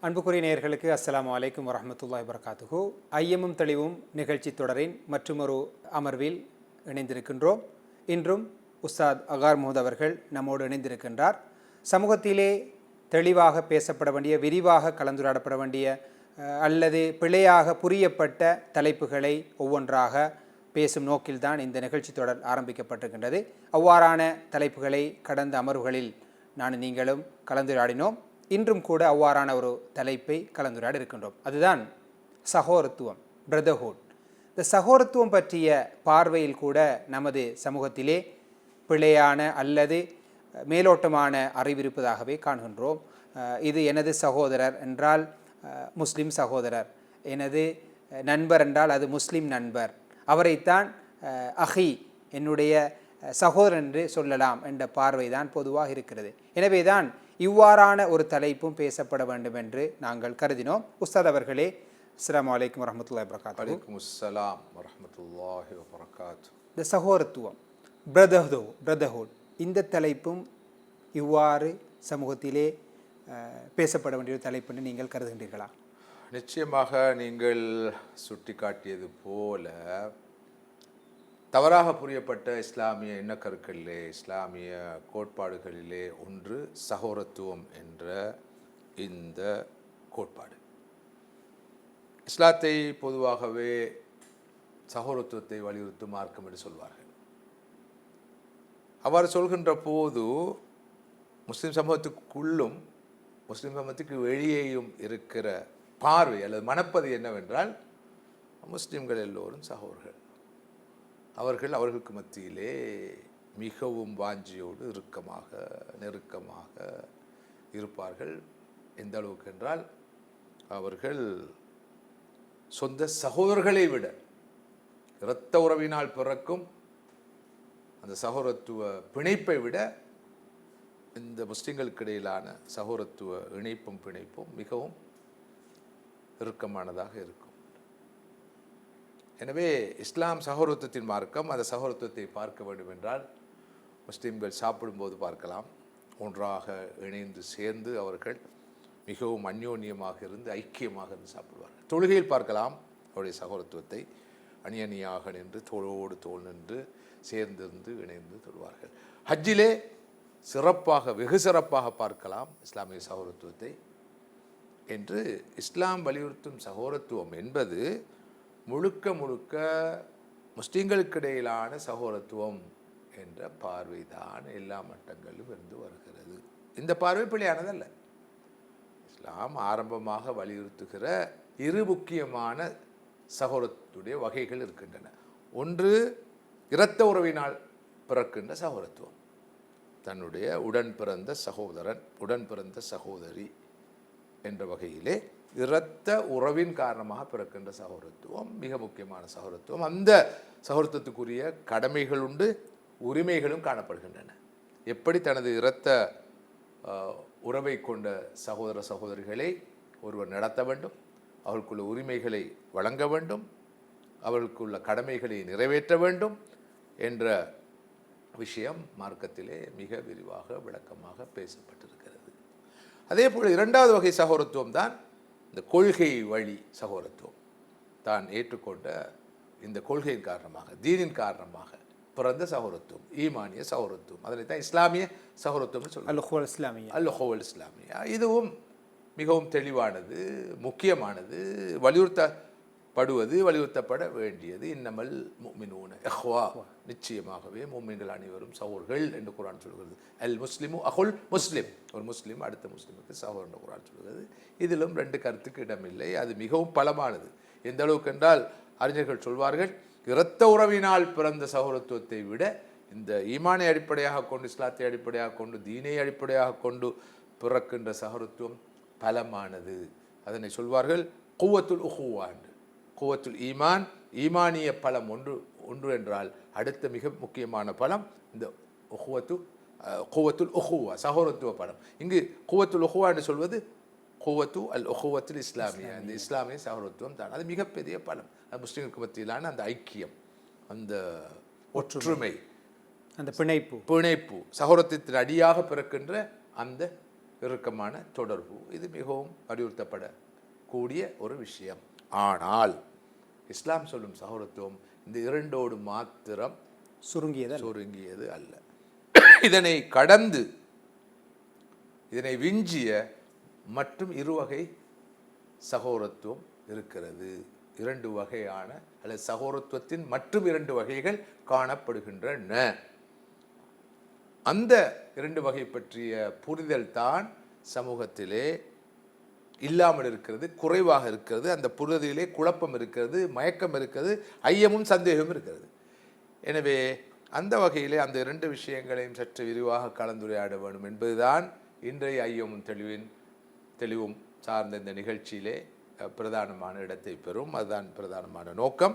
அன்புக்குரிய நேயர்களுக்கு அஸ்ஸலாமு அலைக்கும் வரஹ்மத்துல்லாஹி வபரகாத்துஹு. ஐயமும் தெளிவும் நிகழ்ச்சி தொடரின் மற்றுமொரு அமர்வில் இணைந்திருக்கின்றோம். இன்றும் உஸ்தாத் அகார் முஹமது அவர்கள் நம்மோடு இணைந்திருக்கின்றார். சமூகத்திலே தெளிவாக பேசப்பட வேண்டிய, விரிவாக கலந்துரையாடப்பட வேண்டிய அல்லது பிழையாக புரியப்பட்ட தலைப்புகளை ஒவ்வொன்றாக பேசும் நோக்கில்தான் இந்த நிகழ்ச்சி தொடர் ஆரம்பிக்கப்பட்டிருக்கின்றது. அவ்வாறான தலைப்புகளை கடந்த அமர்வுகளில் நீங்களும் கலந்துரையாடினோம். இன்றும் கூட அவ்வாறான ஒரு தலைப்பை கலந்துரையாட இருக்கின்றோம். அதுதான் சகோதரத்துவம், பிரதர்ஹுட். இந்த சகோதரத்துவம் பற்றிய பார்வையில் கூட நமது சமூகத்திலே பிழையான அல்லது மேலோட்டமான அறிவிருப்பதாகவே காண்கின்றோம். இது எனது சகோதரர் என்றால் முஸ்லிம் சகோதரர், எனது நண்பர் என்றால் அது முஸ்லிம் நண்பர், அவரைத்தான் அஹி என்னுடைய சகோதரன் என்று சொல்லலாம் என்ற பார்வைதான் பொதுவாக இருக்கிறது. எனவே தான் இவ்வாறான ஒரு தலைப்பும் பேசப்பட வேண்டும் என்று நாங்கள் கருதினோம். உஸ்தாத் அவர்களே, அஸ்ஸலாமு அலைக்கும் வரஹ்மத்துல்லாஹி வபரகாத்துஹு. வலைக்கும் அஸ்ஸலாம் வரஹ்மத்துல்லாஹி வபரகாத்துஹு. இந்த சகோதரத்துவம், பிரதர்ஹுட், இந்த தலைப்பும் இவ்வாறு சமூகத்திலே பேசப்பட வேண்டிய தலைப்பு என்று நீங்கள் கருதுகின்றீர்களா? நிச்சயமாக நீங்கள் சுட்டிக்காட்டியது போல தவறாக புரியப்பட்ட இஸ்லாமிய எண்ணக்கருக்களிலே, இஸ்லாமிய கோட்பாடுகளிலே ஒன்று சகோதரத்துவம் என்ற இந்த கோட்பாடு. இஸ்லாத்தை பொதுவாகவே சகோதரத்துவத்தை வலியுறுத்தும் மார்க்கம் என்று சொல்வார்கள். அவ்வாறு சொல்கின்ற போது முஸ்லிம் சமூகத்துக்குள்ளும் முஸ்லிம் சமூகத்துக்கு வெளியேயும் இருக்கிற பார்வை அல்லது மனப்பது என்னவென்றால், முஸ்லிம்கள் எல்லோரும் சகோதரர்கள், அவர்களுக்கு மத்தியிலே மிகவும் வாஞ்சியோடு இறுக்கமாக நெருக்கமாக இருப்பார்கள். எந்த அளவுக்கு என்றால், அவர்கள் சொந்த சகோதரர்களை விட இரத்த உறவினால் பிறக்கும் அந்த சகோதரத்துவ பிணைப்பை விட இந்த முஸ்லிம்களுக்கு இடையிலான சகோதரத்துவ இணைப்பும் பிணைப்பும் மிகவும் இறுக்கமானதாக இருக்கும். எனவே இஸ்லாம் சகோதரத்துவத்தின் மார்க்கம். அந்த சகோதரத்துவத்தை பார்க்க வேண்டும் என்றால் முஸ்லிம்கள் சாப்பிடும்போது பார்க்கலாம், ஒன்றாக இணைந்து சேர்ந்து அவர்கள் மிகவும் அந்யோன்யமாக இருந்து ஐக்கியமாக இருந்து சாப்பிடுவார்கள். தொழுகையில் பார்க்கலாம் அவருடைய சகோதரத்துவத்தை. அணியணியாக நின்று தோளோடு தோள் நின்று சேர்ந்திருந்து இணைந்து தொழுவார்கள். ஹஜ்ஜிலே சிறப்பாக, வெகு சிறப்பாக பார்க்கலாம் இஸ்லாமிய சகோதரத்துவத்தை. என்று இஸ்லாம் வலியுறுத்தும் சகோதரத்துவம் என்பது முழுக்க முழுக்க முஸ்லிம்களுக்கு இடையிலான சகோதரத்துவம் என்ற பார்வைதான் எல்லா மட்டங்களிலும் இருந்து வருகிறது. இந்த பார்வை பிழையானதல்ல. இஸ்லாம் ஆரம்பமாக வலியுறுத்துகிற இரு முக்கியமான சகோதரத்துடைய வகைகள் இருக்கின்றன. ஒன்று இரத்த உறவினால் பிறக்கின்ற சகோதரத்துவம். தன்னுடைய உடன் பிறந்த சகோதரன், உடன் பிறந்த சகோதரி என்ற வகையிலே இரத்த உறவின் காரணமாக பிறக்கின்ற சகோதரத்துவம் மிக முக்கியமான சகோதரத்துவம். அந்த சகோதரத்துக்குரிய கடமைகள் உண்டு, உரிமைகளும் காணப்படுகின்றன. எப்படி தனது இரத்த உறவை கொண்ட சகோதர சகோதரிகளை ஒருவர் நடத்த வேண்டும், அவர்களுக்குள்ள உரிமைகளை வழங்க வேண்டும், அவர்களுக்குள்ள கடமைகளை நிறைவேற்ற வேண்டும் என்ற விஷயம் மார்க்கத்திலே மிக விரிவாக விளக்கமாக பேசப்பட்டிருக்கிறது. அதே போல் இரண்டாவது வகை சகோதரத்துவம் தான் இந்த கொள்கை வழி சகோதரத்துவம். தான் ஏற்றுக்கொண்ட இந்த கொள்கையின் காரணமாக, தீனின் காரணமாக பிறந்த சகோதரத்துவம், ஈமானிய சகோதரத்துவம். அதனை தான் இஸ்லாமிய சகோதரத்துவம் சொல்லுவாங்க. அல்-உஹுவல் இஸ்லாமியா. இதுவும் மிகவும் தெளிவானது, முக்கியமானது, வலியுறுத்தப்பட வேண்டியது. இன்னமல் முஃமினூன இஹ்வா, நிச்சயமாகவே முஃமின்கள் அனைவரும் சகோதரர்கள் என்று குர்ஆன் சொல்கிறது. அல் முஸ்லிமு அஹுல் முஸ்லிம், ஒரு முஸ்லிம் அடுத்த முஸ்லிமுக்கு சகோதரர் என்று குர்ஆன் சொல்கிறது. இதிலும் ரெண்டு கருத்துக்கு இடமில்லை. அது மிகவும் பலமானது. எந்த அளவுக்கு என்றால், அறிஞர்கள் சொல்வார்கள், இரத்த உறவினால் பிறந்த சகோதரத்துவத்தை விட இந்த ஈமானை அடிப்படையாக கொண்டு, இஸ்லாத்தை அடிப்படையாக கொண்டு, தீனை அடிப்படையாக கொண்டு பிறக்கின்ற சகோதரத்துவம் பலமானது. அதனை சொல்வார்கள் குவத்துல் உஹுவா என்று. குவத்துல் ஈமான், ஈமானிய பலம் ஒன்று என்றால் அடுத்த மிக முக்கியமான பலம் இந்த குவத்துல் உஹுவா, சகோதரத்துவ பலம். இங்கு குவத்துல் உஹுவா என்று சொல்வது குவத்து அல் உஹுவத்துல் இஸ்லாமியா, இந்த இஸ்லாமிய சகோதரத்துவம் தான். அது மிகப்பெரிய பலம். அது முஸ்லிம்களுக்கு மத்தியிலான அந்த ஐக்கியம், அந்த ஒற்றுமை, அந்த பிணைப்பு, சகோதரத்தின் அடியாக பிறக்கின்ற அந்த இறுக்கமான தொடர்பு. இது மிகவும் வலியுறுத்தப்படக்கூடிய ஒரு விஷயம். ஆனால் இஸ்லாம் சொல்லும் சகோதரத்துவம் இந்த இரண்டோடு மாத்திரம் சுருங்கியது அல்ல. இதனை கடந்து, இதனை விஞ்சிய மற்றும் இருவகை சகோதரத்துவம் இருக்கிறது. இரண்டு வகையான அல்லது சகோதரத்துவத்தின் மற்றும் இரண்டு வகைகள் காணப்படுகின்றன. அந்த இரண்டு வகை பற்றிய புரிதல் தான் சமூகத்திலே இல்லாமல் இருக்கிறது, குறைவாக இருக்கிறது. அந்த புரிதலிலே குழப்பம் இருக்கிறது, மயக்கம் இருக்கிறது, ஐயமும் சந்தேகமும் இருக்கிறது. எனவே அந்த வகையிலே அந்த இரண்டு விஷயங்களையும் சற்று விரிவாக கலந்துரையாட வேண்டும் என்பதுதான் இன்றைய ஐயமும் தெளிவும் சார்ந்த இந்த நிகழ்ச்சியிலே பிரதானமான இடத்தை பெறும். அதுதான் பிரதானமான நோக்கம்.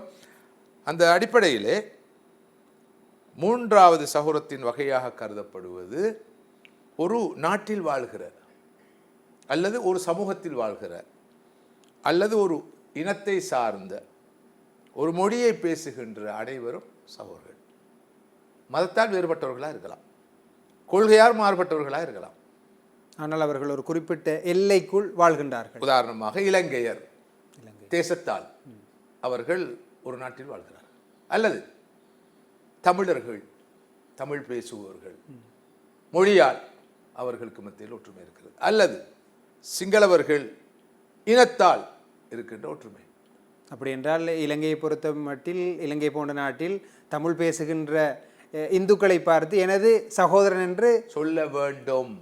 அந்த அடிப்படையிலே மூன்றாவது சகோதரத்தின் வகையாக கருதப்படுவது ஒரு நாட்டில் வாழ்கிற அல்லது ஒரு சமூகத்தில் வாழ்கிற அல்லது ஒரு இனத்தை சார்ந்த ஒரு மொழியை பேசுகின்ற அனைவரும் சகோதரர்கள். மதத்தால் வேறுபட்டவர்களாக இருக்கலாம், கொள்கையால் மாறுபட்டவர்களாக இருக்கலாம், ஆனால் அவர்கள் ஒரு குறிப்பிட்ட எல்லைக்குள் வாழ்கின்றார்கள். உதாரணமாக இலங்கையர் தேசத்தால் அவர்கள் ஒரு நாட்டில் வாழ்கிறார்கள், அல்லது தமிழர்கள் தமிழ் பேசுபவர்கள் மொழியால் அவர்களுக்கு மத்தியில் ஒற்றுமை இருக்கிறது, அல்லது சிங்களவர்கள் இனத்தால் இருக்கின்ற ஒற்றுமை. அப்படி என்றால் இலங்கையை பொறுத்த மட்டில், இலங்கை போன்ற நாட்டில் தமிழ் பேசுகின்ற இந்துக்களை பார்த்து எனது சகோதரன் என்று சொல்ல வேண்டும்,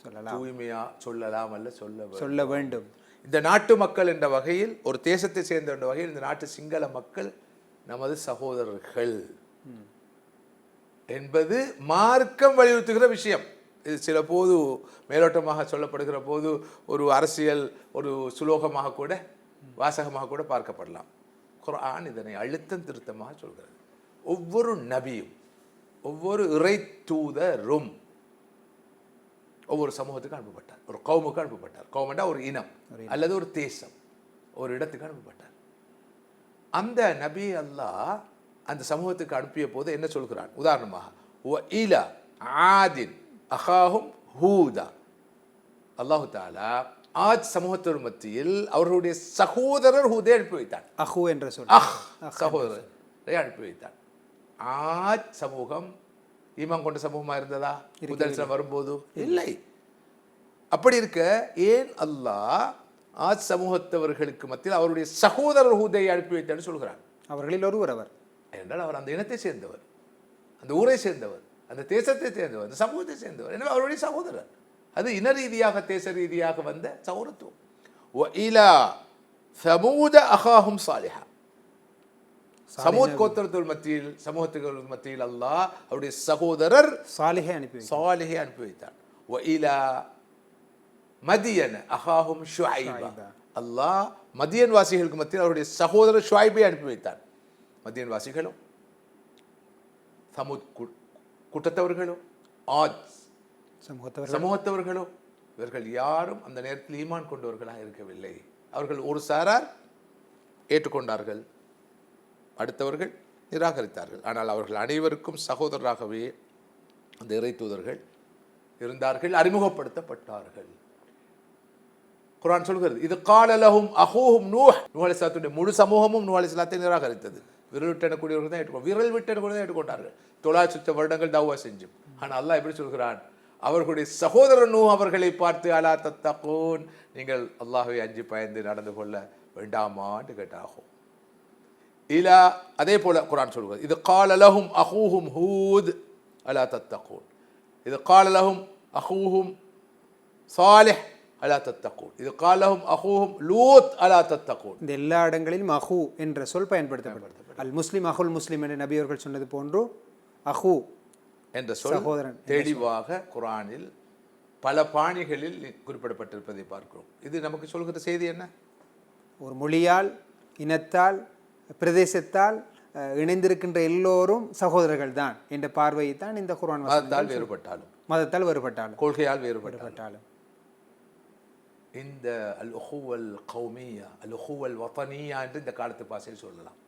சொல்லலாம். தூய்மையா சொல்லலாம் அல்ல சொல்ல வேண்டும். இந்த நாட்டு மக்கள் என்ற வகையில், ஒரு தேசத்தை சேர்ந்த என்ற வகையில் இந்த நாட்டு சிங்கள மக்கள் நமது சகோதரர்கள் என்பது மார்க்கம் வலியுறுத்துகிற விஷயம். இது சில போது மேலோட்டமாக சொல்லப்படுகிற போது ஒரு அரசியல் ஒரு சுலோகமாக கூட வாசகமாக கூட பார்க்கப்படலாம். குர்ஆன் இதனை அழுத்தம் திருத்தமாக சொல்கிறது. ஒவ்வொரு நபியும் ஒவ்வொரு இறை தூதரும் ஒவ்வொரு சமூகத்துக்கு அனுப்பப்பட்டார், ஒரு கௌமுக்கு அனுப்பப்பட்டார். கௌமண்டா ஒரு இனம் அல்லது ஒரு தேசம், ஒரு இடத்துக்கு அனுப்பப்பட்டார். அந்த நபி அல்லாஹ் அந்த சமூகத்துக்கு அனுப்பிய போது என்ன சொல்கிறான்? உதாரணமாக வஇலா ஆதின் அஹாஹும் ஹூதா, அல்லாஹு தஆலா ஆத் சமூகத்தின் மத்தியில் அவர்களுடைய சகோதரர் ஹூதை அனுப்பி வைத்தான். அஹு என்ற சொல், சகோதரரை அனுப்பி வைத்தான். ஆத் சமூகம் ஈமான் கொண்ட சமூகமா இருந்ததா முதல் வரும்போது? இல்லை. அப்படி இருக்க ஏன் அல்லாஹ் ஆத் சமூகத்தவர்களுக்கு மத்தியில் அவருடைய சகோதரர் ஹூதை அனுப்பி வைத்தான்னு சொல்கிறான்? அவர்களில் ஒருவர் அவர் என்றால் அவர் அந்த இனத்தை சேர்ந்தவர், அந்த ஊரை சேர்ந்தவர், அந்த தேசத்தை சேர்ந்தவர், அந்த சமூகத்தை சேர்ந்தவர். எனவே அவருடைய சகோதரர். அது இன ரீதியாக தேச ரீதியாக வந்த சகோதரத்துவம். வஇலா ஸமூத அஹாஹும் சாலிஹா, சமூத் கோத்திரத்துக்கு மத்தியில் சமூகத்துக்கு மத்தியில் அல்லாஹ் அவருடைய சகோதரர் சாலிஹை அனுப்பி வைத்தார். வஇலா மதியன அஹாஹும் ஷுஐபா, அல்லாஹ் மதியன் வாசிகளுக்கு மத்தியில் அவருடைய சகோதரர் ஷுஐபை அனுப்பி வைத்தார். மதியன் வாசிகளும் சமூத் கூட்டத்தவர்களும் ஆத் சமூகத்தவர்களோ இவர்கள் யாரும் அந்த நேரத்தில் ஈமான் கொண்டவர்களாக இருக்கவில்லை. அவர்கள் ஒரு சாரார் ஏற்றுக்கொண்டார்கள், அடுத்தவர்கள் நிராகரித்தார்கள். ஆனால் அவர்கள் அனைவருக்கும் சகோதரராகவே அந்த இறை தூதர்கள் இருந்தார்கள், அறிமுகப்படுத்தப்பட்டார்கள். குர்ஆன் சொல்கிறது, இது கால லஹும் அஹூஹும் நூஹ், நூஹ் அலைஹிஸ்ஸலாத்துடைய முழு சமூகமும் நூஹ் அலைஹிஸ்ஸலாத்தை நிராகரித்தது. விரல் விட்டெனக்கூடியவர்கள் தான் ஏற்றுக்கொண்டார்கள், விரல் விட்டெனக்கூடியவர்கள் தான் ஏற்றுக்கொண்டார்கள். 900 வருடங்கள் தௌவா செஞ்சும். ஆனால் அல்லாஹ் எப்படி சொல்கிறான்? அவர்களுடைய சகோதரர் நூஹ் அவர்களை பார்த்து அலா தத்தகூன், நீங்கள் அல்லாஹ்வை அஞ்சி பயந்து நடந்து கொள்ள வேண்டாமான்னு கேட்டாகும். இலா அதே போல குர்ஆன் சொல்கிறது, இது கால லஹும் அஹூஹும் ஹூத் அலா தத்தகூன், இது கால லஹும் அஹூஹும் சாலிஹ் அலா தத்தகூன், இது கால லஹும் அஹூஹும் லூத் அலா தத்தகூன். இந்த எல்லா இடங்களிலும் அஹூ என்ற சொல் பயன்படுத்தப்படுகிறது. அல் முஸ்லிம் அஹுல் முஸ்லிம் என்று நபி அவர்கள் சொன்னது போன்று அஹூ என்ற சொல் தெளிவாக குர்ஆனில் பல பாணிகளில் குறிப்பிடப்பட்டிருப்பதை பார்க்கிறோம். இது நமக்கு சொல்கிற செய்தி என்ன? ஒரு மொழியால், இனத்தால், பிரதேசத்தால் இணைந்திருக்கின்ற எல்லோரும் சகோதரர்கள் தான் என்ற பார்வையை தான் இந்த குர்ஆன் மதத்தால் வேறுபட்டாலும் கொள்கையால் வேறுபட்டாலும் இந்த அல் உஹுவல் கௌமியா, அல் உஹுவல் வதனியா என்று இந்த காலத்து பாசையில் சொல்லலாம்.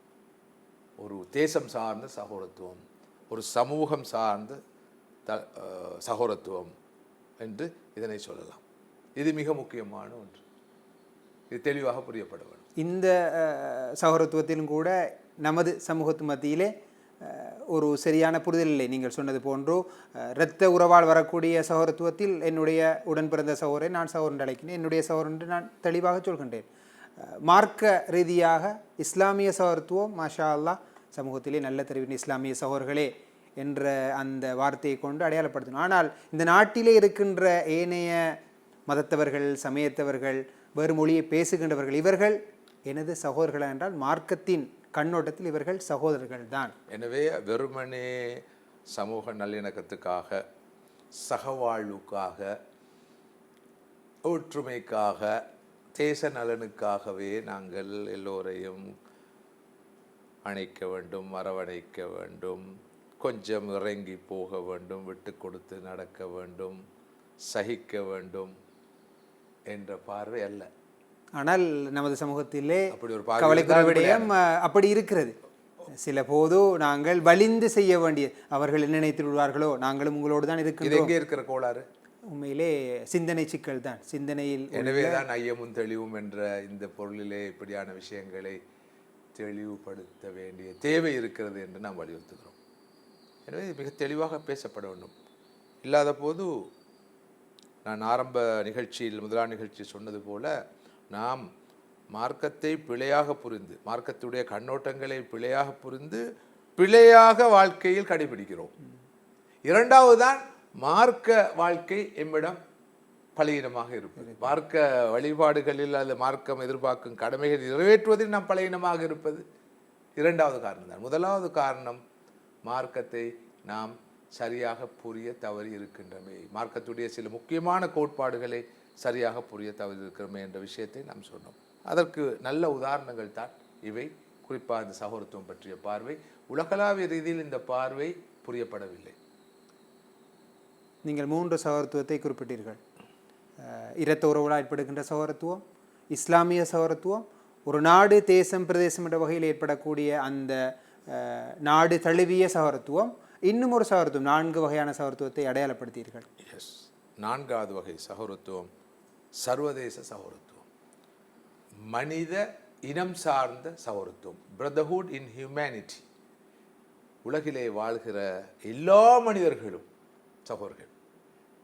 ஒரு தேசம் சார்ந்த சகோதரத்துவம், ஒரு சமூகம் சார்ந்த சகோதரத்துவம் என்று இதனை சொல்லலாம். இது மிக முக்கியமான ஒன்று. இது தெளிவாக புரியப்பட வேண்டும். இந்த சகோதரத்துவத்திலும் கூட நமது சமூகத்து மத்தியிலே ஒரு சரியான புரிதல் இல்லை. நீங்கள் சொன்னது போன்றோ இரத்த உறவால் வரக்கூடிய சகோதரத்துவத்தில் என்னுடைய உடன் பிறந்த சகோதரை நான் சகோதரன் அழைக்கிறேன், என்னுடைய சகோதரன் என்று நான் தெளிவாக சொல்கின்றேன். மார்க்க ரீதியாக இஸ்லாமிய சகோதரத்துவம் மாஷா அல்லாஹ் சமூகத்திலே நல்ல தெரிவின் இஸ்லாமிய சகோதரர்களே என்ற அந்த வார்த்தையை கொண்டு அடையாளப்படுத்தணும். ஆனால் இந்த நாட்டிலே இருக்கின்ற ஏனைய மதத்தவர்கள், சமயத்தவர்கள், வேறு மொழியை பேசுகின்றவர்கள், இவர்கள் எனது சகோதரர்கள் என்றால் மார்க்கத்தின் கண்ணோட்டத்தில் இவர்கள் சகோதரர்கள் தான். எனவே வெறுமனே சமூக நல்லிணக்கத்துக்காக, சகவாழ்வுக்காக, ஒற்றுமைக்காக, தேச நலனுக்காகவே நாங்கள் எல்லோரையும் அணைக்க வேண்டும், அரவணைக்க வேண்டும், கொஞ்சம் இறங்கி போக வேண்டும், விட்டு கொடுத்து நடக்க வேண்டும், சகிக்க வேண்டும் என்ற பார்வை அல்ல. ஆனால் நமது சமூகத்திலே அப்படி ஒரு கவலைக்குரிய விடயம் அப்படி இருக்கிறது. சில போது நாங்கள் வலிந்து செய்ய வேண்டிய, அவர்கள் என்ன நினைத்து விடுவார்களோ, நாங்களும் உங்களோடு தான் இருக்கிறோம். எங்கே இருக்கிற கோளாறு? உண்மையிலே சிந்தனை சிக்கல் தான், சிந்தனையில். எனவேதான் ஐயமும் தெளிவும் என்ற இந்த பொருளிலே இப்படியான விஷயங்களை தெளிவுபடுத்த வேண்டிய தேவை இருக்கிறது என்று நாம் வலியுறுத்துகிறோம். எனவே மிக தெளிவாக பேசப்பட வேண்டும். இல்லாத போது நான் ஆரம்ப நிகழ்ச்சியில், முதலாம் நிகழ்ச்சி சொன்னது போல, நாம் மார்க்கத்தை பிழையாக புரிந்து, மார்க்கத்துடைய கண்ணோட்டங்களை பிழையாக புரிந்து, பிழையாக வாழ்க்கையில் கடைபிடிக்கிறோம். இரண்டாவது தான் மார்க்க வாழ்க்கை எம்மிடம் பலகீனமாக இருப்பது. மார்க்க வழிபாடுகளில் அல்லது மார்க்கம் எதிர்பார்க்கும் கடமைகளை நிறைவேற்றுவதில் நாம் பலகீனமாக இருப்பது இரண்டாவது காரணம் தான். முதலாவது காரணம் மார்க்கத்தை நாம் சரியாக புரிய தவறி இருக்கின்றமே, மார்க்கத்துடைய சில முக்கியமான கோட்பாடுகளை சரியாக புரிய தவறி இருக்கிறோமே என்ற விஷயத்தை நாம் சொன்னோம். அதற்கு நல்ல உதாரணங்கள் தான் இவை. குறிப்பாக இந்த சகோதரத்துவம் பற்றிய பார்வை, உலகளாவிய ரீதியில் இந்த பார்வை புரியப்படவில்லை. நீங்கள் 3 சகோதரத்துவத்தை குறிப்பிட்டீர்கள். இரத்த உறவுகளால் ஏற்படுகின்ற சகோதரத்துவம், இஸ்லாமிய சகோதரத்துவம், ஒரு நாடு, தேசம், பிரதேசம் என்ற வகையில் ஏற்படக்கூடிய அந்த நாடு தழுவிய சகோதரத்துவம், இன்னும் ஒரு சகோதரத்துவம், 4 வகையான சகோதரத்துவத்தை அடையாளப்படுத்தீர்கள். எஸ், 4வது வகை சகோதரத்துவம் சர்வதேச சகோதரத்துவம், மனித இனம் சார்ந்த சகோதரத்துவம், பிரதர்ஹுட் இன் ஹியூமனிட்டி. உலகிலே வாழ்கிற எல்லா மனிதர்களும் சகோதரர்கள்,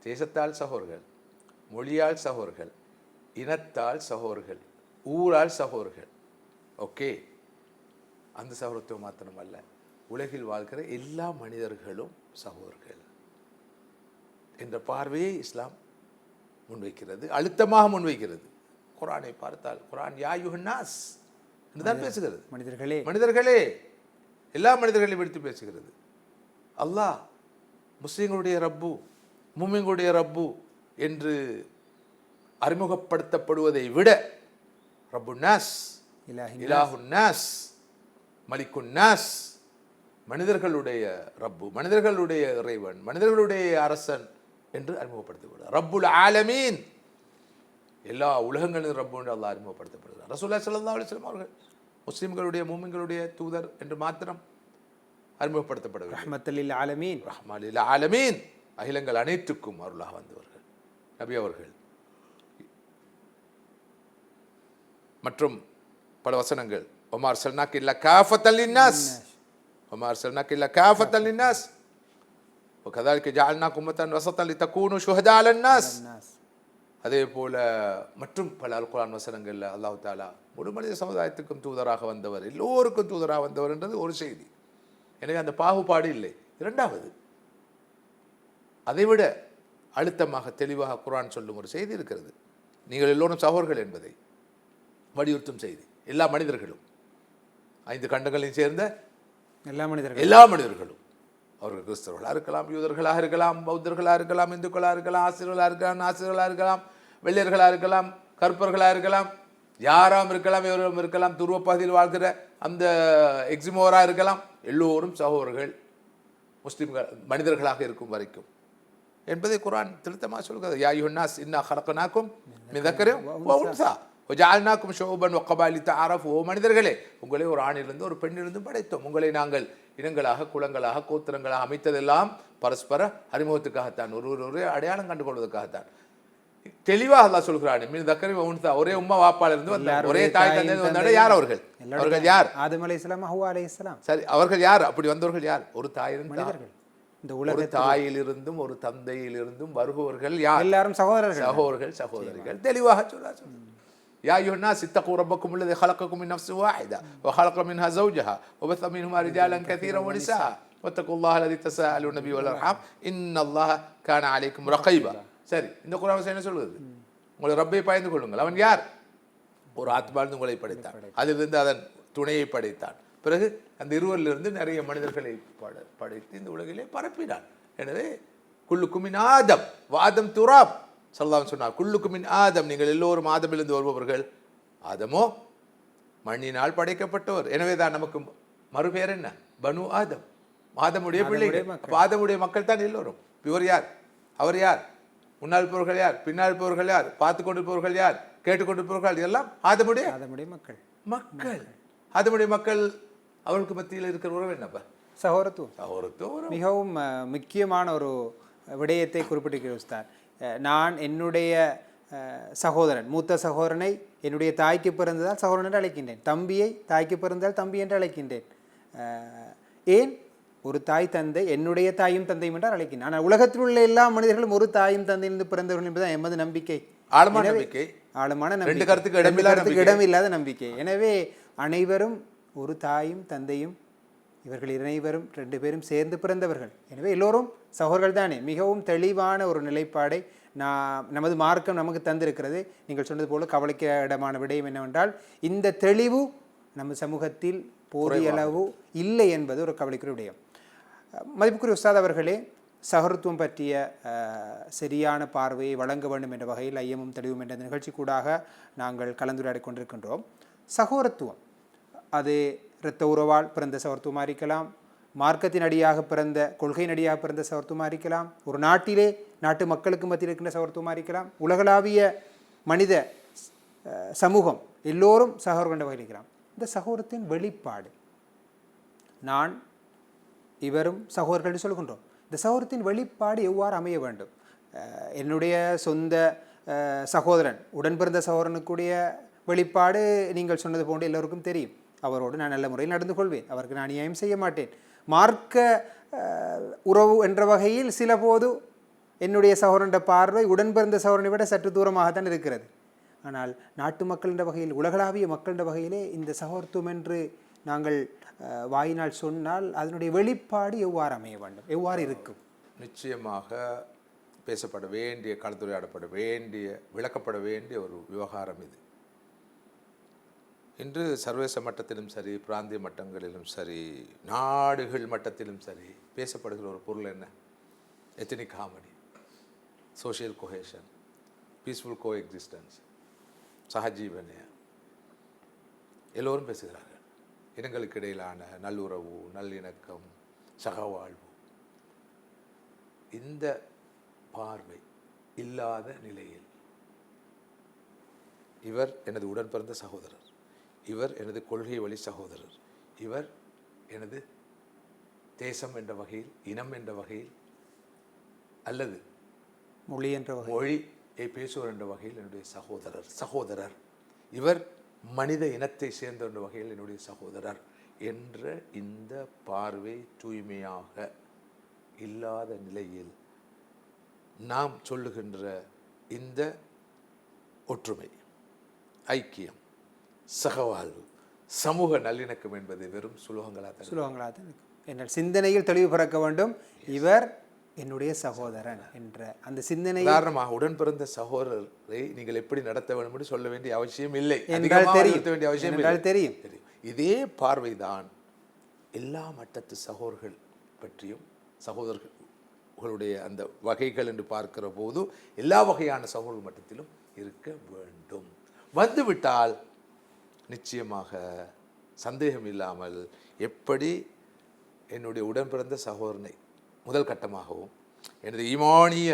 தேசத்தால் சகோதரர்கள், மொழியால் சகோதரர்கள், இனத்தால் சகோதரர்கள், ஊரால் சகோதரர்கள். ஓகே, அந்த சகோதரத்துவம் மாத்திரமல்ல, உலகில் வாழ்கிற எல்லா மனிதர்களும் சகோதரர்கள் என்ற பார்வையை இஸ்லாம் முன்வைக்கிறது, அழுத்தமாக முன்வைக்கிறது. குர்ஆனை பார்த்தால் குர்ஆன் யா யுஹன்னாஸ் என்றுதான் பேசுகிறது. மனிதர்களே, மனிதர்களே, எல்லா மனிதர்களையும் எடுத்து பேசுகிறது. அல்லாஹ் முஸ்லிம்களுடைய ரப்பு, முமின்களுடைய ரப்பு என்று அறிமுகப்படுத்தப்படுவதை விட ரப்புன் நாஸ், இலாஹுன் நாஸ், மலிக்குன் நாஸ், மனிதர்களுடைய ரப்பு, மனிதர்களுடைய இறைவன், மனிதர்களுடைய அரசன் என்று அறிமுகப்படுத்தப்படுகிறார். ரப்புல் ஆலமீன், எல்லா உலகங்களின் ரப்பு என்று அல்லாஹ் அறிமுகப்படுத்தப்படுகிறார். ரசூலுல்லாஹி ஸல்லல்லாஹு அலைஹி வஸல்லம் அவர்கள் முஸ்லிம்களுடைய மூமின்களுடைய தூதர் என்று மாத்திரம் அறிமுகப்படுத்தப்படவில்லை. ரஹ்மத்துல் லில் ஆலமீன், ரஹ்மத்துல் ஆலமீன், அகிலங்கள் அனைத்துக்கும் அருளாக வந்தவர்கள் நபி அவர்கள். மற்றும் பல வசனங்கள், வமா அர்ஸல்னாக இல்லா காஃபத்தல் லின்னாஸ், வமா அர்ஸல்னாக இல்லா காஃபத்தல் லின்னாஸ் வகதாலிக ஜஅல்னாகும் உம்மத்தன் வஸத்தன் லிதகூனு ஷுஹதா அலன்னாஸ். அதே போல மற்றும் பல அல் குர்ஆன் வசனங்கள்ல அல்லாஹ் தஆலா முழு மனித சமுதாயத்துக்கும் தூதராக வந்தவர், எல்லோருக்கும் தூதராக வந்தவர் என்றது ஒரு செய்தி. எனவே அந்த பாகுபாடு இல்லை. இரண்டாவது, அதைவிட அழுத்தமாக தெளிவாக குர்ஆன் சொல்லும் ஒரு செய்தி இருக்கிறது. நீங்கள் எல்லோரும் சகோதரர்கள் என்பதை வலியுறுத்தும் செய்தி. எல்லா மனிதர்களும், 5 கண்டங்களையும் சேர்ந்த எல்லா மனிதர்களும், அவர்கள் கிறிஸ்தவர்களாக இருக்கலாம், யூதர்களாக இருக்கலாம், பௌத்தர்களாக இருக்கலாம், இந்துக்களாக இருக்கலாம், ஆசிரியர்களாக இருக்கலாம், நாசிரியர்களாக இருக்கலாம், வெள்ளையர்களாக இருக்கலாம், கருப்பர்களாக இருக்கலாம், யாராம் இருக்கலாம், எவரும் இருக்கலாம், துருவப்பகுதியில் வாழ்கிற அந்த எக்ஸிமோராக இருக்கலாம், எல்லோரும் சகோதரர்கள், முஸ்லிம்கள் மனிதர்களாக இருக்கும் வரைக்கும் என்பதை குர்ஆன் திருத்தமாக சொல்கிறது. யா அய்யுஹன்னாஸ் இன்னா ஹலக்னாக்கும் மின் தக்கரின் வ உன்ஸா வஜஅல்னாக்கும் ஷுஉபன் வ கபாயில லிதஅரஃபு. ஓ மனிதர்களே, உங்களை ஒரு ஆணிலிருந்து ஒரு பெண்ணிலிருந்து படைத்தோம், உங்களை நாங்கள் இனங்களாக, குலங்களாக, கோத்திரங்களாக அமைத்ததெல்லாம் பரஸ்பர அறிமுகத்துக்காகத்தான், ஒரு அடையாளம் கண்டுகொள்வதற்காகத்தான். தெளிவாக அல்லாஹ் சொல்கிறான், மின் தக்கரி உன்சா, ஒரே உம்மா வாப்பால இருந்து வந்தார், ஒரே தாய் தந்தை வந்தாரு. யார் அவர்கள்? அவர்கள் யார்? ஆதம் அலைஹிஸ்ஸலாம், ஹவ்வா அலைஹிஸ்ஸலாம். சரி, அவர்கள் யார்? அப்படி வந்தவர்கள் யார்? ஒரு தாயிலிருந்து, மனிதர்கள். இந்த ஒரு தாயிலிருந்தும் ஒரு தந்தையிலிருந்தும் வருபவர்கள் யார்? எல்லாரும் சகோதரர்கள். சகோதரிகள். தெளிவாக சொல்றார். யா அய்யுஹன்னா இத்தகூ ரப்பக்கும் அல்லதி خلقكم من نفس واحدة وخلق منها زوجها وبث منهما رجالا كثيرا ونساء واتقوا الله الذي تساءلون به والارحام ان الله كان عليكم رقيبا. சரி, இந்த குர்ஆன் என்ன சொல்லுது? உங்களை ரப்பை பயந்து கொள்ளுங்கள். அவன் யார்? ஒரு ஆத்மாவிலிருந்து உங்களை படைத்தான், அதிலிருந்து அதன் துணையை படைத்தான், பிறகு அந்த இருவரிலிருந்து நிறைய மனிதர்களை படைத்து இந்த உலகிலே பரப்பினான். எனவே குல்லுக்குமின் ஆதம் வாதம் துராப் ஸல்லல்லாஹு சொன்னார், குல்லுக்குமின் ஆதம், நீங்கள் எல்லோரும் ஆதமிலிருந்து வருபவர்கள். ஆதமோ மண்ணினால் படைக்கப்பட்டவர். எனவே தான் நமக்கு மறுபெயர் என்ன? பனு ஆதம், ஆதமுடைய பிள்ளைகள். ஆதமுடைய மக்கள் தான் எல்லோரும். இவர் யார்? அவர் யார்? முன்னால் இருப்பவர்கள் யார்? பின்னால் இருப்பவர்கள் யார்? பார்த்து கொண்டிருப்பவர்கள் யார்? கேட்டுக்கொண்டிருப்பவர்கள் எல்லாம் ஆதமுடைய மக்கள். ஆதமுடைய மக்கள். அவர்களுக்கு மத்தியில் இருக்கிற உறவு என்னப்பா? சகோதரத்துவம். மிகவும் முக்கியமான ஒரு விடயத்தை குறிப்பிட்டிருக்கிறார் உஸ்தாத். நான் என்னுடைய சகோதரன், மூத்த சகோதரனை என்னுடைய தாய்க்கு பிறந்ததால் சகோதரன் என்று அழைக்கின்றேன், தம்பியை தாய்க்கு பிறந்தால் தம்பி என்று அழைக்கின்றேன். ஏன்? ஒரு தாய் தந்தை, என்னுடைய தாயும் தந்தையும் என்றால் அழைக்கின்றேன். ஆனால் உலகத்தில் உள்ள எல்லா மனிதர்களும் ஒரு தாயும் தந்தையிலிருந்து பிறந்தவர்கள் என்பதுதான் எமது நம்பிக்கை. ஆழமான நம்பிக்கை. இடமில்லாத நம்பிக்கை. எனவே அனைவரும் ஒரு தாயும் தந்தையும், இவர்கள் இணைவரும் 2 பேரும் சேர்ந்து பிறந்தவர்கள். எனவே எல்லோரும் சகோதரர்கள் தானே. மிகவும் தெளிவான ஒரு நிலைப்பாடை நமது மார்க்கம் நமக்கு தந்திருக்கிறது. நீங்கள் சொன்னது போல கவலைக்க இடமான விடயம் என்னவென்றால், இந்த தெளிவு நம்ம சமூகத்தில் போதிய அளவு இல்லை என்பது ஒரு கவலைக்குரிய விடயம். மதிப்புக்குரிய உஸ்தாத் அவர்களே, சகோதரத்துவம் பற்றிய சரியான பார்வையை வழங்க வேண்டும் என்ற வகையில் ஐயமும் தெளிவும் என்ற நிகழ்ச்சி கூடாக நாங்கள் கலந்துரையாடி கொண்டிருக்கின்றோம். சகோதரத்துவம் அது இரத்த உறவால் பிறந்த சகோதரத்துவமாக இருக்கலாம், மார்க்கத்தின் அடியாக பிறந்த, கொள்கையின் அடியாக பிறந்த சகோதரத்துவமாக இருக்கலாம், ஒரு நாட்டிலே நாட்டு மக்களுக்கு மத்தியில் இருக்கின்ற சகோதரத்துவமாக இருக்கலாம், உலகளாவிய மனித சமூகம் எல்லோரும் சகோதரர் கொண்ட வகையில் இருக்கலாம். இந்த சகோதரத்தின் வெளிப்பாடு, நான் இவரும் சகோதரர்கள் என்று சொல்கின்றோம். இந்த சகோதரத்தின் வெளிப்பாடு எவ்வாறு அமைய வேண்டும்? என்னுடைய சொந்த சகோதரன், உடன் பிறந்த சகோதரனுக்குரிய வெளிப்பாடு நீங்கள் சொன்னது போன்று எல்லோருக்கும் தெரியும். அவரோடு நான் நல்ல முறையில் நடந்து கொள்வேன், அவருக்கு நான் அநியாயம் செய்ய மாட்டேன். மார்க்க உறவு என்ற வகையில் சில போது என்னுடைய சகோதரன் பார்வை உடன் பிறந்த சகோதரனை விட சற்று தூரமாகத்தான் இருக்கிறது. ஆனால் நாட்டு மக்கள் என்ற வகையில், உலகளாவிய மக்கள் என்ற வகையிலே இந்த சகோதரத்துவம் என்று நாங்கள் வாயினால் சொன்னால் அதனுடைய வெளிப்பாடு எவ்வாறு அமைய வேண்டும், எவ்வாறு இருக்கும்? நிச்சயமாக பேசப்பட வேண்டிய, கலந்துரையாடப்பட வேண்டிய, விளக்கப்பட வேண்டிய ஒரு விவகாரம் இது. இன்று சர்வதேச மட்டத்திலும் சரி, பிராந்திய மட்டங்களிலும் சரி, நாடுகள் மட்டத்திலும் சரி பேசப்படுகிற ஒரு பொருள் என்ன? Ethnic harmony, social cohesion, peaceful coexistence, சகஜீவனே. எல்லோரும் பேசுகிறார்கள். இனங்களுக்கு இடையிலான நல்லுறவு, நல்லிணக்கம், சகவாழ்வு. இந்த பார்வை இல்லாத நிலையில் இவர் எனது உடன் பிறந்த சகோதரர், இவர் எனது கொள்கை வழி சகோதரர், இவர் எனது தேசம் என்ற வகையில், இனம் என்ற வகையில், அல்லது மொழியை பேசுவோர் என்ற வகையில் என்னுடைய சகோதரர், இவர் மனித இனத்தை சேர்ந்த என்ற வகையில் என்னுடைய சகோதரர் என்ற இந்த பார்வை தூய்மையாக இல்லாத நிலையில் நாம் சொல்லுகின்ற இந்த ஒற்றுமை, ஐக்கியம், சகவாழ்வு, சமூக நல்லிணக்கம் என்பது வெறும் சுலோகங்களாக இருக்கும். என்ற சிந்தனையில் தெளிவு பிறக்க வேண்டும். இவர் என்னுடைய சகோதரன் என்ற அந்த சிந்தனை. உதாரணமாக உடன் பிறந்த சகோதரரை நீங்கள் எப்படி நடத்த வேண்டும் என்று சொல்ல வேண்டிய அவசியம் இல்லை, தெரியும். இதே பார்வைதான் எல்லா மட்டத்து சகோதரர்கள் பற்றியும், சகோதரர்களுடைய அந்த வகைகள் என்று பார்க்கிற போது எல்லா வகையான சகோதரர்கள் மட்டத்திலும் இருக்க வேண்டும். வந்துவிட்டால் நிச்சயமாக சந்தேகம் இல்லாமல் எப்படி என்னுடைய உடன் பிறந்த சகோதரனை முதல் கட்டமாகவும், எனது ஈமானிய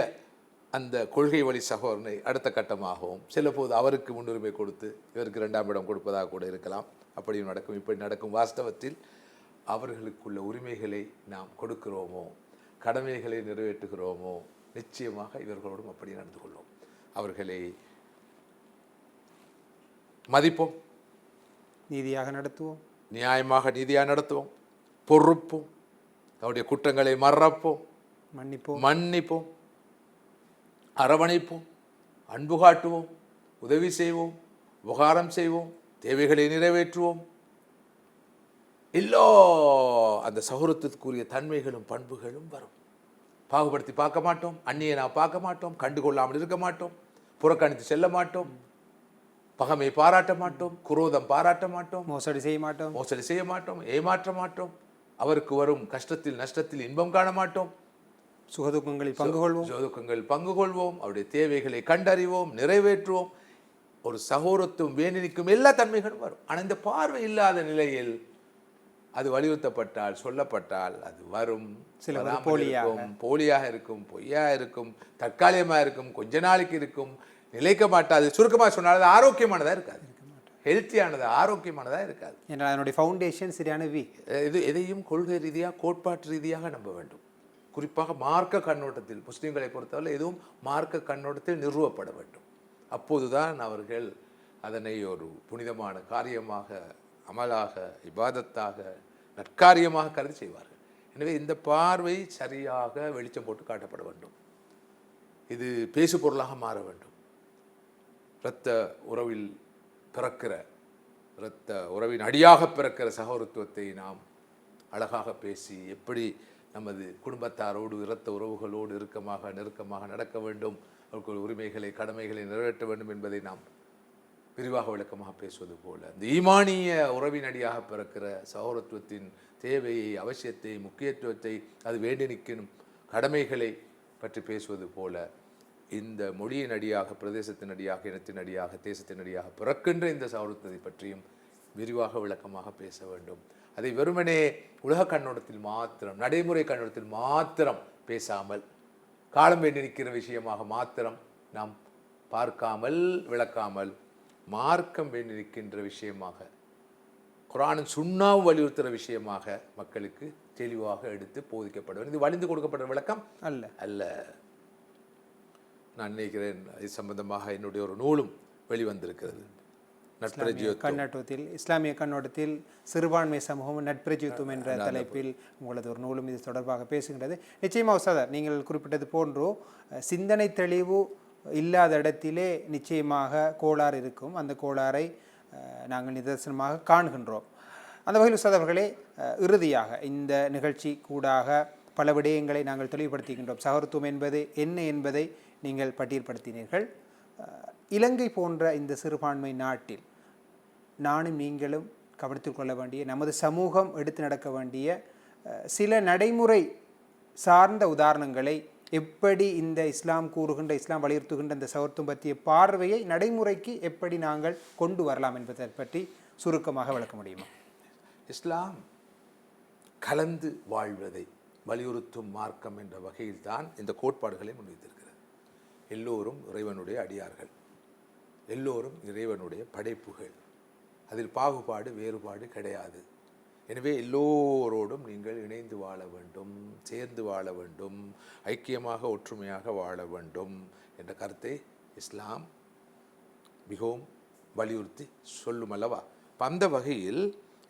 அந்த கொள்கை வழி சகோதரனை அடுத்த கட்டமாகவும், சில போது அவருக்கு முன்னுரிமை கொடுத்து இவருக்கு 2ஆம் இடம் கொடுப்பதாக கூட இருக்கலாம். அப்படியும் நடக்கும், இப்படி நடக்கும். வாஸ்தவத்தில் அவர்களுக்குள்ள உரிமைகளை நாம் கொடுக்கிறோமோ, கடமைகளை நிறைவேற்றுகிறோமோ, நிச்சயமாக இவர்களோடும் அப்படி நடந்து கொள்வோம். அவர்களை மதிப்போம், நீதியாக நடத்துவோம், நியாயமாக நீதியாக நடத்துவோம், பொறுப்போம், அவருடைய குற்றங்களை மறப்போம், மன்னிப்போம், அரவணைப்போம், அன்பு காட்டுவோம், உதவி செய்வோம், உபகாரம் செய்வோம், தேவைகளை நிறைவேற்றுவோம். எல்லா அந்த சகோதரத்துக்குரிய தன்மைகளும் பண்புகளும் வரும். பாகுபடுத்தி பார்க்க மாட்டோம், அந்நியை நான் பார்க்க மாட்டோம், கண்டுகொள்ளாமல் இருக்க மாட்டோம், புறக்கணித்து செல்ல மாட்டோம், பகமை பாராட்ட மாட்டோம், குரோதம் பாராட்ட மாட்டோம், மோசடி செய்ய மாட்டோம், ஏமாற்ற மாட்டோம், அவருக்கு வரும் கஷ்டத்தில் நஷ்டத்தில் இன்பம் காண மாட்டோம், சுகதுக்கங்களில் பங்கு கொள்வோம், அவருடைய தேவைகளை கண்டறிவோம், நிறைவேற்றுவோம். ஒரு சகோதரத்துவம் வேண்டி நிற்கும் எல்லா தன்மைகளும் வரும். ஆனால் இந்த பார்வை இல்லாத நிலையில் அது வலியுறுத்தப்பட்டால் சொல்லப்பட்டால் அது வரும், போலியாக இருக்கும், பொய்யா இருக்கும், தற்காலிகமாக இருக்கும், கொஞ்ச நாளைக்கு இருக்கும், நிலைக்க மாட்டாது. சுருக்கமாக சொன்னால் அது ஆரோக்கியமானதாக இருக்காது, ஹெல்த்தியானது ஆரோக்கியமானதாக இருக்காது. அதனுடைய ஃபவுண்டேஷன் சரியான இது எதையும் கொள்கை ரீதியாக கோட்பாட்டு ரீதியாக நம்ப வேண்டும். குறிப்பாக மார்க்க கண்ணோட்டத்தில் முஸ்லீம்களை பொறுத்தவரை எதுவும் மார்க்க கண்ணோட்டத்தில் நிறுவப்பட வேண்டும். அப்போதுதான் அவர்கள் அதனை ஒரு புனிதமான காரியமாக, அமலாக, இபாதத்தாக, நற்காரியமாக கருதி செய்வார்கள். எனவே இந்த பார்வை சரியாக வெளிச்சம் போட்டு காட்டப்பட வேண்டும். இது பேசு பொருளாக மாற வேண்டும். இரத்த உறவில் பிறக்கிற, இரத்த உறவின் அடியாக பிறக்கிற சகோதரத்துவத்தை நாம் அழகாக பேசி எப்படி நமது குடும்பத்தாரோடு இரத்த உறவுகளோடு நெருக்கமாக நடக்க வேண்டும், அவர்கள் உரிமைகளை கடமைகளை நிறைவேற்ற வேண்டும் என்பதை நாம் விரிவாக விளக்கமாக பேசுவது போல, இந்த ஈமானிய உறவின் அடியாக பிறக்கிற சகோதரத்துவத்தின் தேவையை, அவசியத்தை, முக்கியத்துவத்தை, அது வேண்டி நிற்கும் கடமைகளை பற்றி பேசுவது போல, இந்த மொழியின் அடியாக, பிரதேசத்தின் அடியாக, இனத்தின் அடியாக, தேசத்தின் அடியாக பிறக்கின்ற இந்த சகோதரத்துவத்தை பற்றியும் விரிவாக விளக்கமாக பேச வேண்டும். அதை வெறுமனே உலக கண்ணோட்டத்தில் மாத்திரம், நடைமுறை கண்ணோட்டத்தில் மாத்திரம் பேசாமல், காலம் வேண்டி நிற்கிற விஷயமாக மாத்திரம் நாம் பார்க்காமல், விளக்காமல், மார்க்கம் வேண்டி நிற்கின்ற விஷயமாக, குர்ஆனின் சுன்னாவும் வலியுறுத்துகிற விஷயமாக மக்களுக்கு தெளிவாக எடுத்து போதிக்கப்படும். இது வலிந்து கொடுக்கப்பட்ட விளக்கம் அல்ல. நான் நினைக்கிறேன் இது சம்பந்தமாக என்னுடைய ஒரு நூலும் வெளிவந்திருக்கிறது. இஸ்லாமிய கண்ணோட்டத்தில் சிறுபான்மை சமூகம் நட்பிரஜுத்துவம் என்ற தலைப்பில் உங்களது ஒரு நூலும் இது தொடர்பாக பேசுகின்றது. நிச்சயமாக உஸ்தாத், நீங்கள் குறிப்பிட்டது போன்றோ சிந்தனை தெளிவு இல்லாத இடத்திலே நிச்சயமாக கோளாறு இருக்கும். அந்த கோளாறை நாங்கள் நிதர்சனமாக காண்கின்றோம். அந்த வகையில் உஸ்தாத் அவர்களே, இறுதியாக இந்த நிகழ்ச்சி கூடாக பல விடயங்களை நாங்கள் தெளிவுபடுத்துகின்றோம். சகோதரத்துவம் என்பது என்ன என்பதை நீங்கள் பட்டியல்படுத்தினீர்கள். இலங்கை போன்ற இந்த சிறுபான்மை நாட்டில் நானும் நீங்களும் கவனித்துக் கொள்ள வேண்டிய, நமது சமூகம் எடுத்து நடக்க வேண்டிய சில நடைமுறை சார்ந்த உதாரணங்களை, எப்படி இந்த இஸ்லாம் கூறுகின்ற, இஸ்லாம் வலியுறுத்துகின்ற இந்த சகோதரத்துவம் பற்றிய பார்வையை நடைமுறைக்கு எப்படி நாங்கள் கொண்டு வரலாம் என்பதை பற்றி சுருக்கமாக விளக்க முடியுமா? இஸ்லாம் கலந்து வாழ்வதை வலியுறுத்தும் மார்க்கம் என்ற வகையில் தான் இந்த கோட்பாடுகளை முன்வைத்திருக்கிறது. எல்லோரும் இறைவனுடைய அடியார்கள், எல்லோரும் இறைவனுடைய படைப்புகள், அதில் பாகுபாடு வேறுபாடு கிடையாது. எனவே எல்லோரோடும் நீங்கள் இணைந்து வாழ வேண்டும், சேர்ந்து வாழ வேண்டும், ஐக்கியமாக ஒற்றுமையாக வாழ வேண்டும் என்ற கருத்தை இஸ்லாம் மிகவும் வலியுறுத்தி சொல்லும் அல்லவா. அந்த வகையில்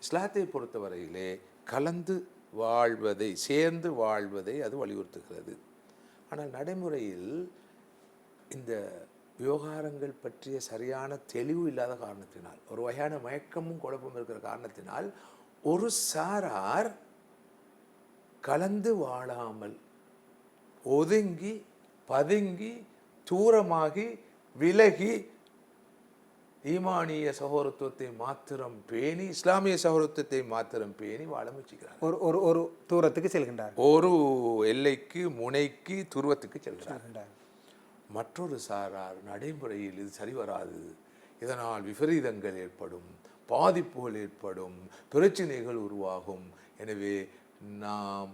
இஸ்லாத்தை பொறுத்தவரையிலே கலந்து வாழ்வதை, சேர்ந்து வாழ்வதை அது வலியுறுத்துகிறது. ஆனால் நடைமுறையில் இந்த விவகாரங்கள் பற்றிய சரியான தெளிவு இல்லாத காரணத்தினால், ஒரு வகையான மயக்கமும் குழப்பமும் இருக்கிற காரணத்தினால், ஒரு சாரார் கலந்து வாழாமல் ஒதுங்கி பதுங்கி தூரமாகி விலகி ஈமானிய சகோதரத்துவத்தை மாத்திரம் பேணி, இஸ்லாமிய சகோதரத்துவத்தை மாத்திரம் பேணி வாழ முயற்சிக்கிறார். ஒரு தூரத்துக்கு செல்கின்றார், ஒரு எல்லைக்கு, முனைக்கு, துருவத்துக்கு செல்கிறார். மற்றொரு சாரார் நடைமுறையில் இது சரி வராது, இதனால் விபரீதங்கள் ஏற்படும், பாதிப்புகள் ஏற்படும், பிரச்சனைகள் உருவாகும், எனவே நாம்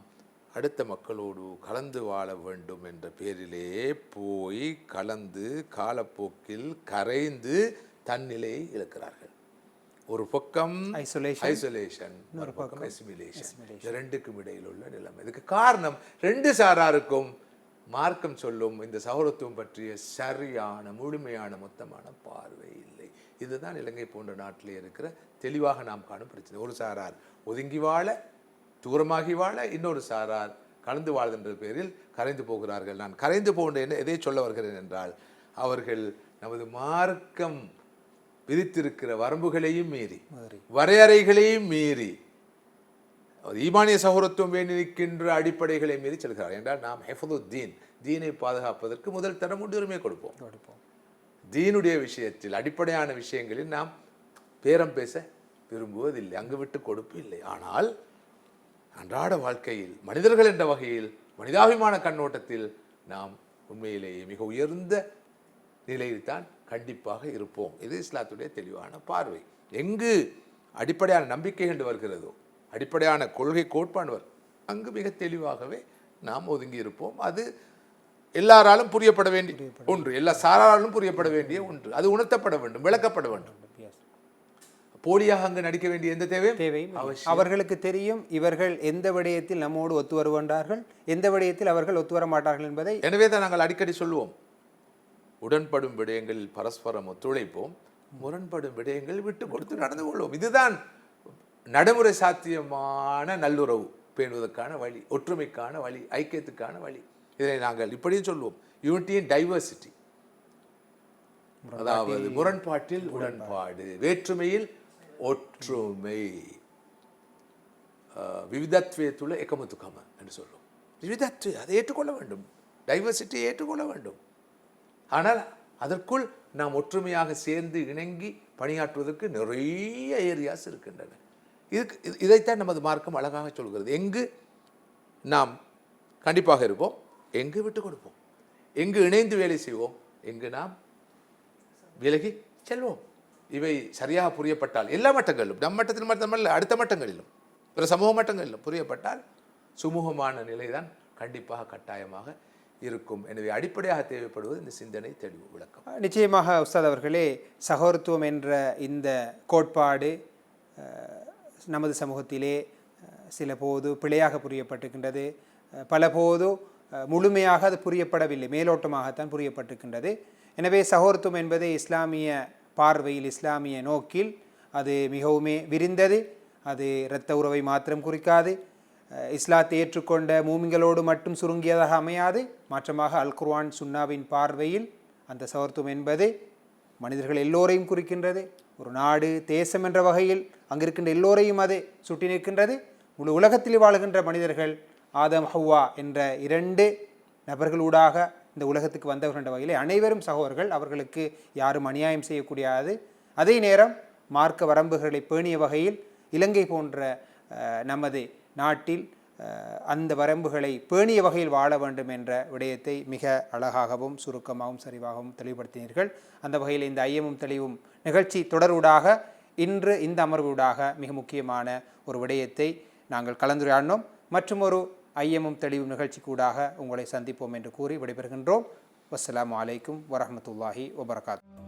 அடுத்த மக்களோடு கலந்து வாழ வேண்டும் என்ற பேரிலே போய் கலந்து காலப்போக்கில் கரைந்து தன்னிலையை இழக்கிறார்கள். ஒரு பக்கம் ஐசோலேஷன், ஒரு பக்கம் அசிமிலேஷன். இந்த ரெண்டுக்கும் இடையில் உள்ள நிலைமை. இதுக்கு காரணம் ரெண்டு சாராருக்கும் மார்க்கம் சொல்லும் இந்த சகோதரத்துவம் பற்றிய சரியான முழுமையான மொத்தமான பார்வை இல்லை. இதுதான் இலங்கை போன்ற நாட்டிலே இருக்கிற தெளிவாக நாம் காணும் பிரச்சனை. ஒரு சாரார் ஒதுங்கி வாழ, தூரமாகி வாழ, இன்னொரு சாரார் கலந்து வாழ்கின்ற பேரில் கரைந்து போகிறார்கள். நான் கரைந்து போகின்ற எதை சொல்ல வருகிறேன் என்றால், அவர்கள் நமது மார்க்கம் விதித்திருக்கிற வரம்புகளையும் மீறி, வரையறைகளையும் மீறி, ஈமானிய சகோதரத்துவம் வேண்டியிருக்கின்ற அடிப்படைகளை மீறி செல்கிறார். என்றால் நாம் ஹெஃபதுத்தீன், தீனை பாதுகாப்பதற்கு முதல் தரம் முன்னுரிமை கொடுப்போம். தீனுடைய விஷயத்தில் அடிப்படையான விஷயங்களில் நாம் பேரம் பேச விரும்புவதில்லை, அங்கு விட்டு கொடுப்பு இல்லை. ஆனால் அன்றாட வாழ்க்கையில் மனிதர்கள் என்ற வகையில் மனிதாபிமான கண்ணோட்டத்தில் நாம் உண்மையிலேயே மிக உயர்ந்த நிலையில் தான் கண்டிப்பாக இருப்போம். இது இஸ்லாத்துடைய தெளிவான பார்வை. எங்கு அடிப்படையான நம்பிக்கை என்று வருகிறதோ, அடிப்படையான கொள்கை கோட்பாடுவர், அங்கு மிக தெளிவாகவே நாம் ஒதுங்கி இருப்போம். அது எல்லாராலும் புரியப்பட வேண்டிய ஒன்று, எல்லா சாராலும் புரியப்பட வேண்டிய ஒன்று. அது உணர்த்தப்பட வேண்டும், விளக்கப்பட வேண்டும். போலியாக அங்கு நடிக்க வேண்டிய எந்த தேவையும் அவர்களுக்கு தெரியும் இவர்கள் எந்த விடயத்தில் நம்மோடு ஒத்து வருகின்றார்கள், எந்த விடயத்தில் அவர்கள் ஒத்து வர மாட்டார்கள் என்பதை. எனவே தான் நாங்கள் அடிக்கடி சொல்லுவோம், உடன்படும் விடயங்களில் பரஸ்பரம் ஒத்துழைப்போம், முரண்படும் விடயங்கள் விட்டு கொடுத்து நடந்து கொள்வோம். இதுதான் நடைமுறை சாத்தியமான நல்லுறவு பேணுவதற்கான வழி, ஒற்றுமைக்கான வழி, ஐக்கியத்துக்கான வழி. இதை நாங்கள் இப்படியும் சொல்வோம், யூனிட்டி இன் டைவர்சிட்டி. அதாவது முரண்பாட்டில் உடன்பாடு, வேற்றுமையில் ஒற்றுமை, விவிதத்வயத்துள்ள எக்கமுத்துக்கம என்று சொல்லுவோம். விவிதத்வ அதை ஏற்றுக்கொள்ள வேண்டும், டைவர்சிட்டியை ஏற்றுக்கொள்ள வேண்டும். ஆனால் அதற்குள் நாம் ஒற்றுமையாக சேர்ந்து இணங்கி பணியாற்றுவதற்கு நிறைய ஏரியாஸ் இருக்கின்றன. இதைத்தான் நமது மார்க்கம் அழகாக சொல்கிறது. எங்கு நாம் கண்டிப்பாக இருப்போம், எங்கு விட்டு கொடுப்போம், எங்கு இணைந்து வேலை செய்வோம், எங்கு நாம் விலகி செல்வோம். இவை சரியாக புரியப்பட்டால் எல்லா மட்டங்களிலும், நம் மட்டத்தில் மட்டுமல்ல, அடுத்த மட்டங்களிலும், பிற சமூக மட்டங்களிலும் புரியப்பட்டால் சுமூகமான நிலைதான் கண்டிப்பாக கட்டாயமாக இருக்கும். எனவே அடிப்படையாக தேவைப்படுவது இந்த சிந்தனை, தெளிவு, விளக்கம். நிச்சயமாக உஸ்தாத் அவர்களே, சகோதரத்துவம் என்ற இந்த கோட்பாடு நமது சமூகத்திலே சில போது பிழையாக புரியப்பட்டிருக்கின்றது, பல போது முழுமையாக அது புரியப்படவில்லை, மேலோட்டமாகத்தான் புரியப்பட்டிருக்கின்றது. எனவே சகோதரத்துவம் என்பது இஸ்லாமிய பார்வையில், இஸ்லாமிய நோக்கில் அது மிகவுமே விரிந்தது. அது இரத்த உறவை மாத்திரம் குறிக்காது, இஸ்லாத்தை ஏற்றுக்கொண்ட மூமின்களோடு மட்டும் சுருங்கியதாக அமையாது. மாற்றமாக அல் குர்ஆன் சுன்னாவின் பார்வையில் அந்த சகோதரத்துவம் என்பது மனிதர்கள் எல்லோரையும் குறிக்கின்றது. ஒரு நாடு, தேசம் என்ற வகையில் அங்கிருக்கின்ற எல்லோரையும் அது சுட்டி நிற்கின்றது. முழு உலகத்தில் வாழுகின்ற மனிதர்கள் ஆதம் ஹவ்வா என்ற 2 நபர்களூடாக இந்த உலகத்துக்கு வந்தவர்கள் என்ற வகையில் அனைவரும் சகோதரர்கள், அவர்களுக்கு யாரும் அநியாயம் செய்யக்கூடியது. அதே நேரம் மார்க்க வரம்புகளை பேணிய வகையில் இலங்கை போன்ற நமது நாட்டில் அந்த வரம்புகளை பேணிய வகையில் வாழ வேண்டும் என்ற விடயத்தை மிக அழகாகவும் சுருக்கமாகவும் சரிவாகவும் தெளிவுபடுத்தினீர்கள். அந்த வகையில் இந்த ஐயமும் தெளிவும் நிகழ்ச்சி தொடரூடாக இன்று இந்த அமர்வூடாக மிக முக்கியமான ஒரு விடயத்தை நாங்கள் கலந்துரையாடினோம். மற்றும் ஒரு ஐயமும் தெளிவும் நிகழ்ச்சிக்கூடாக உங்களை சந்திப்போம் என்று கூறி விடைபெறுகின்றோம். வஸ்ஸலாமு அலைக்கும் வரஹ்மத்துல்லாஹி வபரகாத்துஹு.